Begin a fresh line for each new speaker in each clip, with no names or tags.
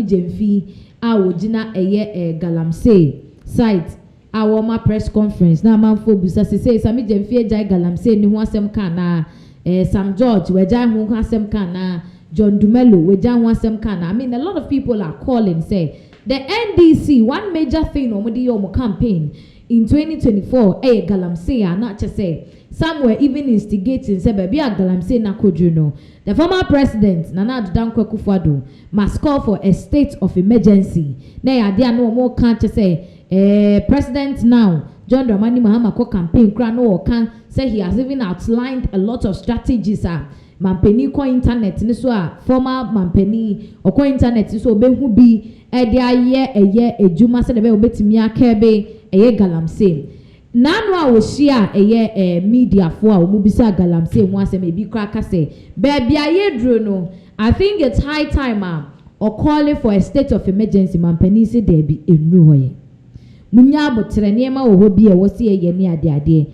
Jemfi Awojina Galamsey site our ma press conference na manfo busa say Sami Jemfi Jai Galamsey ni ho asem ka na Sam George we jai ho asem ka na John Dumelo we jai ho asem ka na. I mean, a lot of people are calling say the NDC one major thing omudi your campaign in 2024 Galamsey not just say somewhere even instigating say baby Galamsey na kodruno. The former president Nana Akufo must call for a state of emergency. Na ya dia no more can't say president now John Dramani Mahama ko campaign kra no can say he has even outlined a lot of strategies mampeni ko internet ni so former mampeni ko internet so obehu bi e dia ye ejuma se de be obetimi akebe Galamsey nanu a wohia media for a omubisa Galamsey ho asem e bi kraka say baby ayedro no. I think it's high time or calling for a state of emergency mampani se there be enu hoye munya botre niema wo ho bi e wo se ye ni ade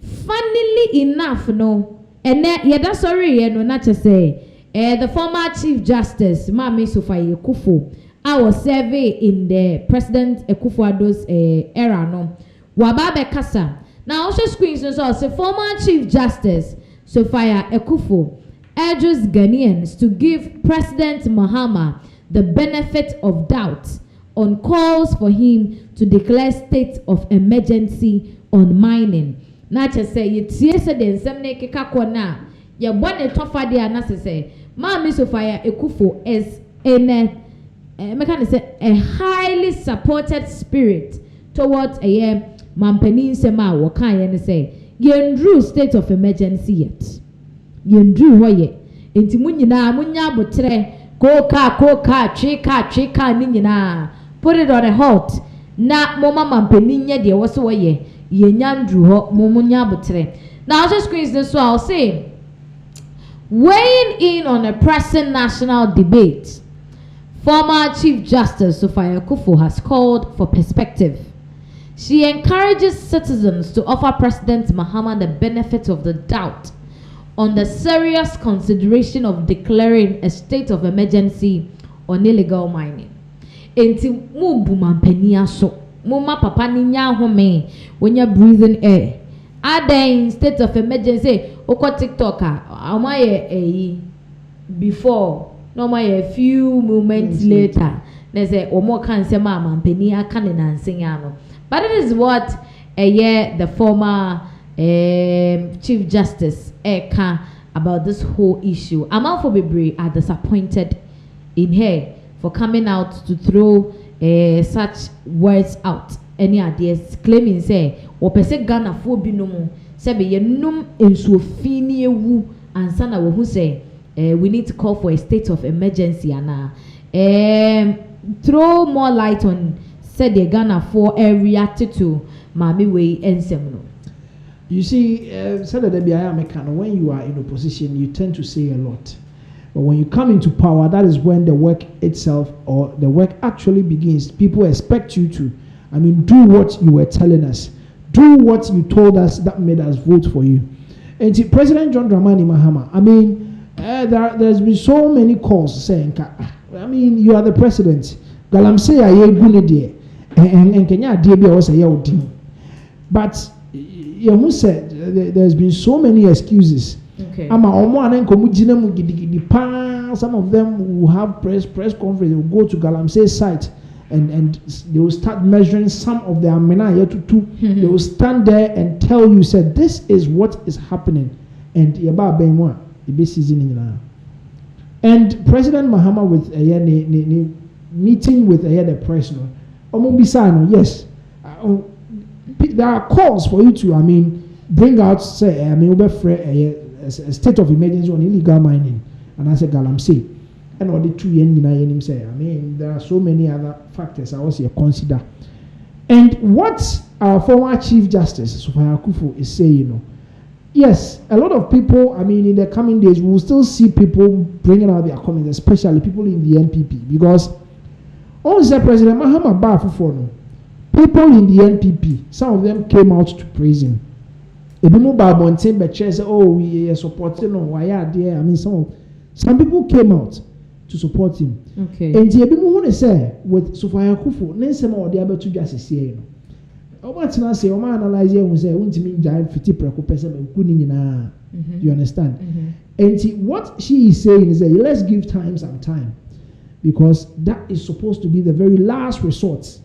funnily enough no ene yeda sorry ye no na say the former chief justice Mama Sophia Akuffo I was serving in the President Akufo's era no wababe kasa now also screens so say former chief justice Sophia Akuffo urges Ghanaians to give President Mahama the benefit of doubt on calls for him to declare state of emergency on mining. Not to say it's yesterday some keka kona ya bone tofa de anase say Mama Sophia Akuffo is in a highly supported spirit towards a mampani sema wakan and say yendru state of emergency yet yendru hoye enti munyina munya botre koka chika ninyina put it on a halt na mama mampani nya de wo so woye yenyandru ho munya botre. Now I'll just squeeze this so I'll say weighing in on a pressing national debate, former Chief Justice Sophia Akuffo has called for perspective. She encourages citizens to offer President Mahama the benefit of the doubt on the serious consideration of declaring a state of emergency on illegal mining. Enti mu bumampania so mu ma papa ni nya home when you're breathing air. Aden state of emergency oko TikTok amaye before no a few moments later they say omo kan se ma mampani aka ne nansenya no. But it is what the former Chief Justice Eka about this whole issue. Amalfo Bebre are disappointed in her for coming out to throw such words out. Any ideas claiming say opese Ghana fo binom say be yenum ensuofini ewu ansana wo hu say we need to call for a state of emergency and throw more light on said the Ghana for reacted to Mami Way and Semino.
You see, when you are in opposition, you tend to say a lot. But when you come into power, that is when the work itself or the work actually begins. People expect you to, do what you were telling us. Do what you told us that made us vote for you. And President John Dramani Mahama, there's been so many calls saying, you are the president. Galamsey aye gune de and Kenya de be was a but you said there's been so many excuses.
Okay.
Some of them will have press conference. They will go to Galamsey's site and they will start measuring some of their amena here to two. They will stand there and tell you, said this is what is happening, and yaba benwa the season. And President Mahama with a meeting with the press, yes, there are calls for you to, bring out, say, a state of emergency on illegal mining, and I said Galamsey, and all the 2 years say, there are so many other factors I also consider. And what our former Chief Justice Sophia Akuffo is saying, yes, a lot of people, in the coming days, we will still see people bringing out their comments, especially people in the NPP, because also President Mahama Akufo, people in the NPP, some of them came out to praise him. Say, oh, we are supporting, why are there? Some people came out. to support him.
Okay.
And you be more say with Sophia Akuffo, Nensema or the other two justice here. What's not say, Oma analyze here and say, won't mean giant 50 person and couldn't do you understand? And what she is saying is that let's give time some time, because that is supposed to be the very last resort.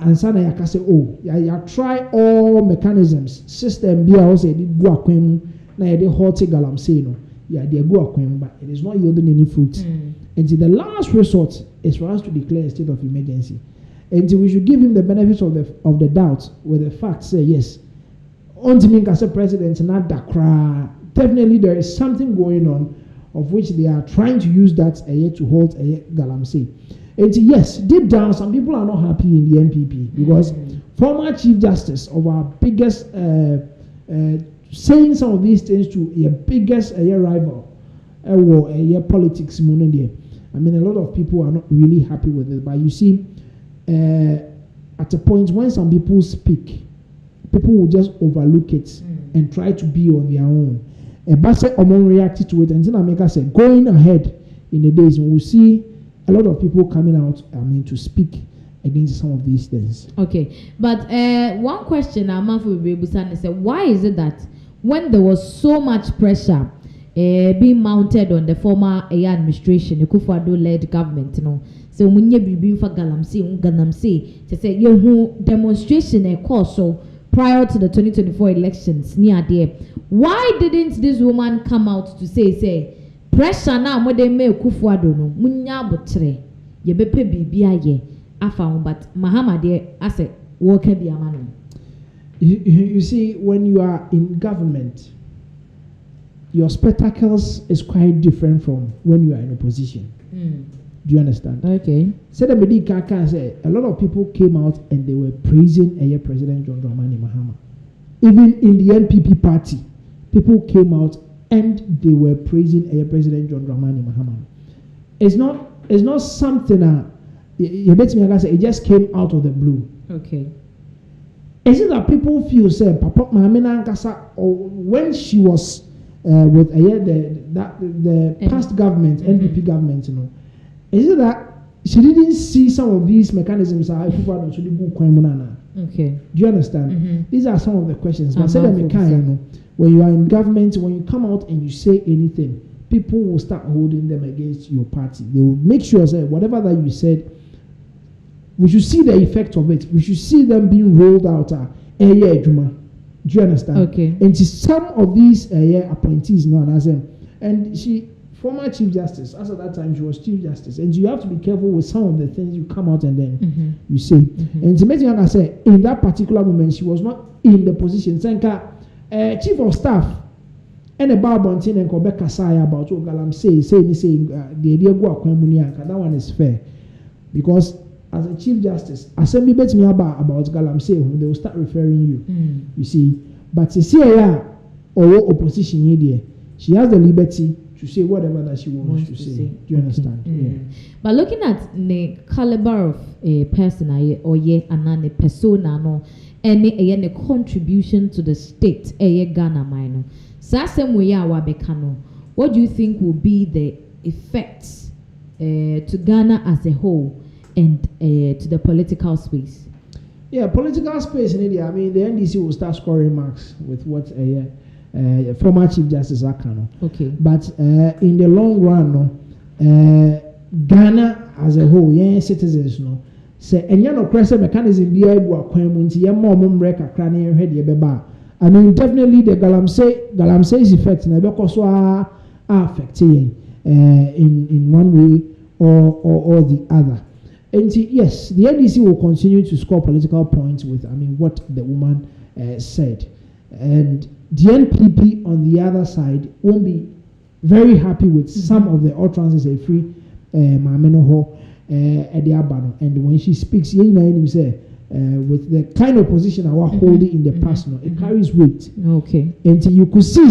And sana ya can say, oh, ya try all mechanisms, system be also did go akwem na ya de hot galamsey no. Yeah, they go akwem, but it is not yielding any fruit. And the last resort is for us to declare a state of emergency. And we should give him the benefits of the doubt with the fact, say yes. On to as a president, not Dakra. Definitely there is something going on of which they are trying to use that to hold a galamsey. And yes, deep down, some people are not happy in the NPP because former Chief Justice of our biggest, saying some of these things to your biggest rival, or politics. I mean, a lot of people are not really happy with it. But you see, at a point when some people speak, people will just overlook it and try to be on their own. But say Omon reacted to it, and then America said, going ahead in the days, we will see a lot of people coming out, to speak against some of these things. Okay,
but one question I'm for Bebusan is why is it that when there was so much pressure being mounted on the former administration, the Akufo-led government, so when you be for Galamsey, to say you demonstration course so prior to the 2024 elections near there, why didn't this woman come out to say pressure now more than me Akufo no munya botre ye bepe bibia ye afa but Mahama there as a worker be amano.
You see, when you are in government, your spectacles is quite different from when you are in opposition. Do you understand?
Okay.
So the medical can say a lot of people came out and they were praising President John Dramani Mahama. Even in the NPP party, people came out and they were praising President John Dramani Mahama. It's not something you bet me, it just came out of the blue.
Okay.
Is it that people feel say Papa Mahama Nkasa, or when she was with the past government, NPP government, is it that she didn't see some of these mechanisms? Okay. Do you understand? These are some of the questions. But when you are in government, when you come out and you say anything, people will start holding them against your party. They will make sure that whatever that you said, we should see the effect of it. We should see them being rolled out. Do you understand?
Okay.
And some of these appointees, and she, former Chief Justice, as at that time she was Chief Justice, and you have to be careful with some of the things you come out and then you say. And to make I say, in that particular moment, she was not in the position. Chief of Staff and a Barbontin and Quebec Kasaya about Galamsey saying the idea that one is fair, because as a Chief Justice, Assembly bet me about Galamsey, they will start referring you. You see, but to see or opposition here, she has the liberty to say whatever that she wants to say. Do you understand? Yeah.
But looking at the caliber of a person or and a persona no any contribution to the state Ghana minor. What do you think will be the effects to Ghana as a whole and to the political space?
Yeah, political space in India. I mean, the NDC will start scoring marks with what former Chief Justice Akano.
Okay.
But in the long run, Ghana as a whole, citizens, say, and no pressure mechanism be able to I mean, definitely the Galamsey's effect are affecting in one way or the other. And yes, the NDC will continue to score political points with, what the woman said. And the NPP on the other side won't be very happy with some of the utterances a free Mamenoho and when she speaks, with the kind of position I was holding in the past, it carries weight.
Okay.
And you could see,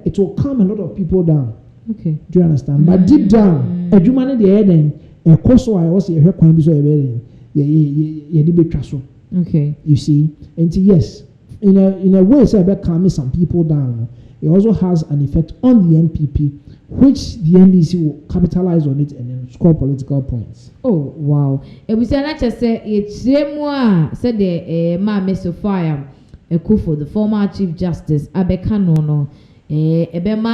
it will calm a lot of people down.
Okay.
Do you understand? But deep down, a human the head and a course I was here,
okay.
You see, and yes, in a way, calming some people down. It also has an effect on the NPP which the NDC will capitalize on it and then score political points.
Oh wow! Ebusi anache say yechiremu said the Mahama Sophia Akuffo, the former Chief Justice, abeka no ebema